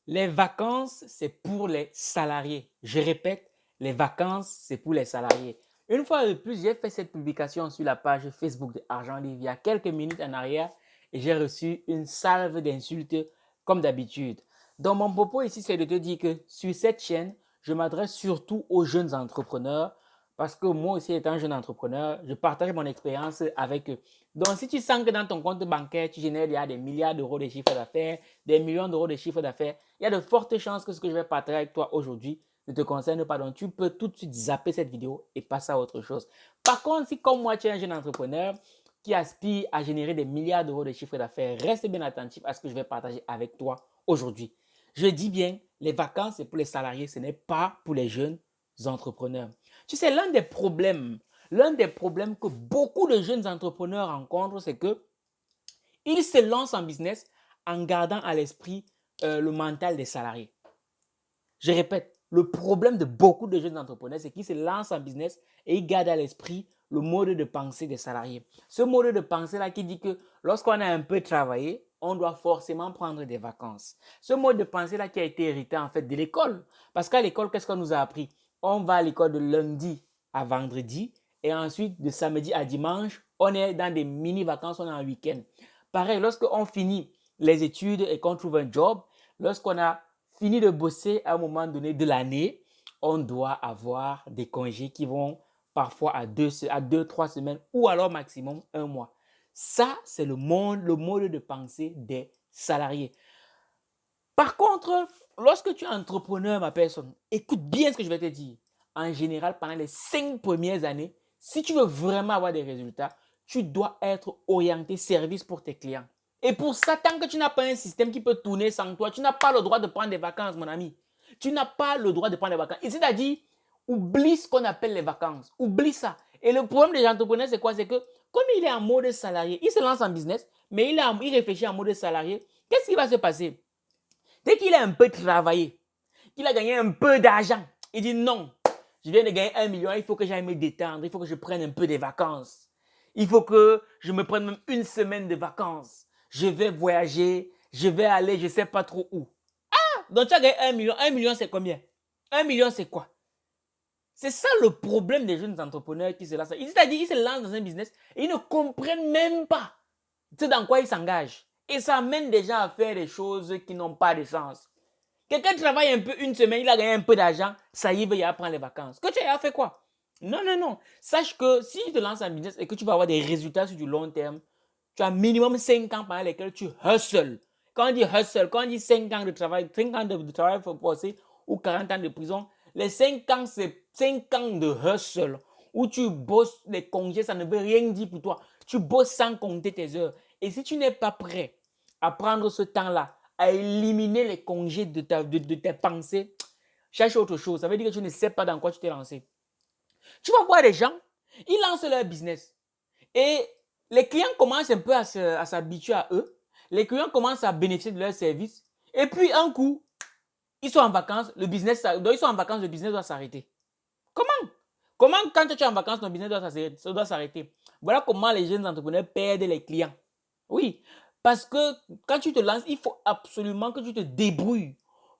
Les vacances, c'est pour les salariés. Je répète, les vacances, c'est pour les salariés. Une fois de plus, j'ai fait cette publication sur la page Facebook de Argent Livre il y a quelques minutes en arrière et j'ai reçu une salve d'insultes comme d'habitude. Donc, mon propos ici, c'est de te dire que sur cette chaîne, je m'adresse surtout aux jeunes entrepreneurs parce que moi aussi, étant jeune entrepreneur, je partage mon expérience avec eux. Donc, si tu sens que dans ton compte bancaire, tu génères déjà des milliards d'euros de chiffre d'affaires, des millions d'euros de chiffre d'affaires, il y a de fortes chances que ce que je vais partager avec toi aujourd'hui ne te concerne pas. Donc, tu peux tout de suite zapper cette vidéo et passer à autre chose. Par contre, si comme moi, tu es un jeune entrepreneur qui aspire à générer des milliards d'euros de chiffre d'affaires, reste bien attentif à ce que je vais partager avec toi aujourd'hui. Je dis bien, les vacances, c'est pour les salariés, ce n'est pas pour les jeunes entrepreneurs. Tu sais, l'un des problèmes que beaucoup de jeunes entrepreneurs rencontrent, c'est que ils se lancent en business en gardant à l'esprit le mental des salariés. Je répète, le problème de beaucoup de jeunes entrepreneurs, c'est qu'ils se lancent en business et ils gardent à l'esprit le mode de pensée des salariés. Ce mode de pensée-là qui dit que lorsqu'on a un peu travaillé, on doit forcément prendre des vacances. Ce mode de pensée-là qui a été hérité en fait de l'école. Parce qu'à l'école, qu'est-ce qu'on nous a appris? On va à l'école de lundi à vendredi et ensuite de samedi à dimanche, on est dans des mini-vacances, on est en week-end. Pareil, lorsqu'on finit les études et qu'on trouve un job, lorsqu'on a fini de bosser à un moment donné de l'année, on doit avoir des congés qui vont parfois à 3 semaines ou alors maximum un mois. Ça, c'est le mode de pensée des salariés. Par contre, lorsque tu es entrepreneur, ma personne, écoute bien ce que je vais te dire. En général, pendant les 5 premières années, si tu veux vraiment avoir des résultats, tu dois être orienté service pour tes clients. Et pour ça, tant que tu n'as pas un système qui peut tourner sans toi, tu n'as pas le droit de prendre des vacances, mon ami. Tu n'as pas le droit de prendre des vacances. Et c'est-à-dire, oublie ce qu'on appelle les vacances. Oublie ça. Et le problème des entrepreneurs, c'est quoi? C'est que comme il est en mode salarié, il se lance en business, mais il réfléchit en mode salarié. Qu'est-ce qui va se passer? Dès qu'il a un peu travaillé, qu'il a gagné un peu d'argent, il dit non, je viens de gagner 1 million, il faut que j'aille me détendre, il faut que je prenne un peu de vacances. Il faut que je me prenne même une semaine de vacances. Je vais voyager, je vais aller, je ne sais pas trop où. Donc tu as gagné 1 million. 1 million, c'est combien? 1 million, c'est quoi? C'est ça le problème des jeunes entrepreneurs qui se lancent. C'est-à-dire qu'ils se lancent dans un business et ils ne comprennent même pas dans quoi ils s'engagent. Et ça amène des gens à faire des choses qui n'ont pas de sens. Quelqu'un travaille un peu une semaine, il a gagné un peu d'argent, ça y est, il va prendre les vacances. Que tu as fait quoi? Non, non, non. Sache que si tu te lances en business et que tu vas avoir des résultats sur du long terme, tu as minimum 5 ans pendant lesquels tu hustles. Quand on dit hustle, quand on dit 5 ans de travail, 5 ans de travail forcé ou 40 ans de prison, les 5 ans, c'est 5 ans de hustle où tu bosses les congés, ça ne veut rien dire pour toi. Tu bosses sans compter tes heures. Et si tu n'es pas prêt à prendre ce temps-là, à éliminer les congés de tes pensées, cherche autre chose. Ça veut dire que tu ne sais pas dans quoi tu t'es lancé. Tu vas voir des gens, ils lancent leur business. Et les clients commencent un peu à s'habituer à eux. Les clients commencent à bénéficier de leurs services. Et puis, un coup, ils sont en vacances, le business, donc ils sont en vacances, le business doit s'arrêter. Comment? Comment, quand tu es en vacances, ton business doit s'arrêter? Voilà comment les jeunes entrepreneurs perdent les clients. Oui, parce que quand tu te lances, il faut absolument que tu te débrouilles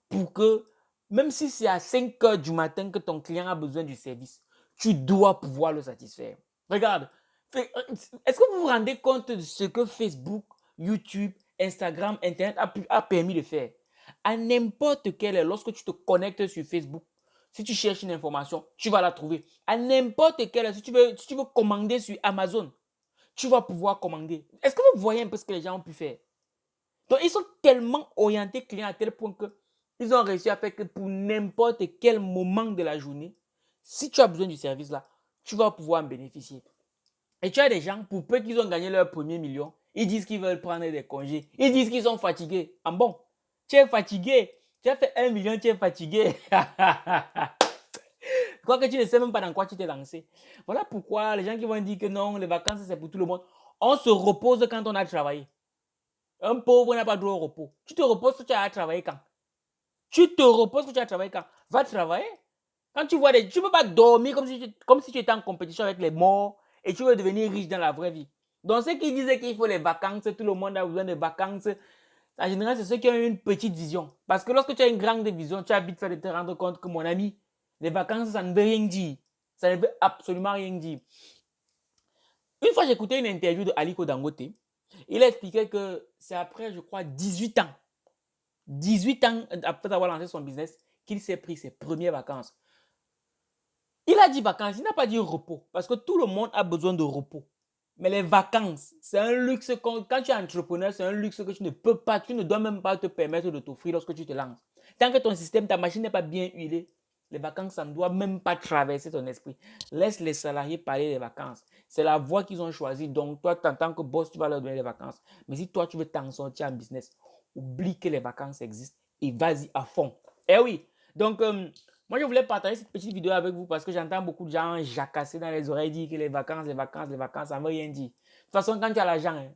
pour que, même si c'est à 5 heures du matin que ton client a besoin du service, tu dois pouvoir le satisfaire. Regarde, est-ce que vous vous rendez compte de ce que Facebook, YouTube, Instagram, Internet a permis de faire? À n'importe quelle heure, lorsque tu te connectes sur Facebook, si tu cherches une information, tu vas la trouver. À n'importe quelle heure, si tu veux commander sur Amazon, tu vas pouvoir commander. Est-ce que vous voyez un peu ce que les gens ont pu faire? Donc, ils sont tellement orientés clients à tel point qu'ils ont réussi à faire que pour n'importe quel moment de la journée, si tu as besoin du service là, tu vas pouvoir en bénéficier. Et tu as des gens, pour peu qu'ils ont gagné leur premier million, ils disent qu'ils veulent prendre des congés. Ils disent qu'ils sont fatigués. Ah bon? Tu es fatigué. Tu as fait 1 million, tu es fatigué. Quoi que tu ne sais même pas dans quoi tu t'es lancé. Voilà pourquoi les gens qui vont dire que non, les vacances, c'est pour tout le monde. On se repose quand on a travaillé. Un pauvre n'a pas droit au repos. Tu te reposes que tu as travaillé quand? Tu te reposes que tu as travaillé quand? Va travailler. Quand tu vois tu ne peux pas dormir comme si tu étais en compétition avec les morts et tu veux devenir riche dans la vraie vie. Donc, ceux qui disaient qu'il faut les vacances, tout le monde a besoin de vacances. En général, c'est ceux qui ont une petite vision. Parce que lorsque tu as une grande vision, tu as vite fait de te rendre compte que, mon ami, les vacances, ça ne veut rien dire. Ça ne veut absolument rien dire. Une fois, j'ai écouté une interview de Aliko Dangote. Il a expliqué que c'est après, je crois, 18 ans. 18 ans après avoir lancé son business, qu'il s'est pris ses premières vacances. Il a dit vacances, il n'a pas dit repos. Parce que tout le monde a besoin de repos. Mais les vacances, c'est un luxe. Quand tu es entrepreneur, c'est un luxe que tu ne peux pas, tu ne dois même pas te permettre de t'offrir lorsque tu te lances. Tant que ton système, ta machine n'est pas bien huilée, les vacances, ça ne doit même pas traverser ton esprit. Laisse les salariés parler des vacances. C'est la voie qu'ils ont choisie. Donc, toi, en tant que boss, tu vas leur donner les vacances. Mais si toi, tu veux t'en sortir en business, oublie que les vacances existent et vas-y à fond. Eh oui. Donc, moi, je voulais partager cette petite vidéo avec vous parce que j'entends beaucoup de gens jacasser dans les oreilles dire que les vacances, ça ne veut rien dire. De toute façon, quand tu as l'argent, hein,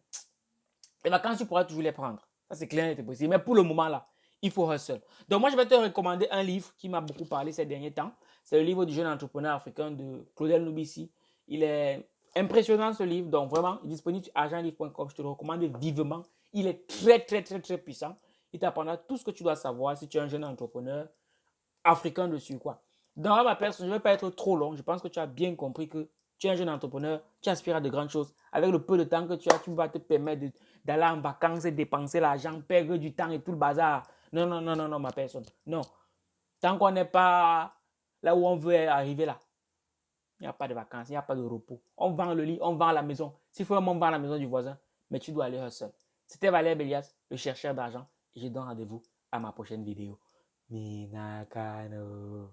les vacances, tu pourras toujours les prendre. Ça, c'est clair et possible. Mais pour le moment, là, il faut hustle. Donc, moi, je vais te recommander un livre qui m'a beaucoup parlé ces derniers temps. C'est le livre du jeune entrepreneur africain de Claudel Nubissi. Il est impressionnant, ce livre. Donc, vraiment, il est disponible sur argentlivre.com. Je te le recommande vivement. Il est très, très, très, très puissant. Il t'apprendra tout ce que tu dois savoir si tu es un jeune entrepreneur africain dessus, quoi. Dans ma personne, je ne vais pas être trop long. Je pense que tu as bien compris que tu es un jeune entrepreneur, tu aspires à de grandes choses. Avec le peu de temps que tu as, tu vas te permettre d'aller en vacances et dépenser l'argent, perdre du temps et tout le bazar. Non, non, non, non, non, ma personne. Non. Tant qu'on n'est pas là où on veut arriver là, il n'y a pas de vacances, il n'y a pas de repos. On vend le lit, on vend la maison. S'il faut, on vend la maison du voisin, mais tu dois aller seul. C'était Valère Bélias, le chercheur d'argent. Et je donne rendez-vous à ma prochaine vidéo. Minakano.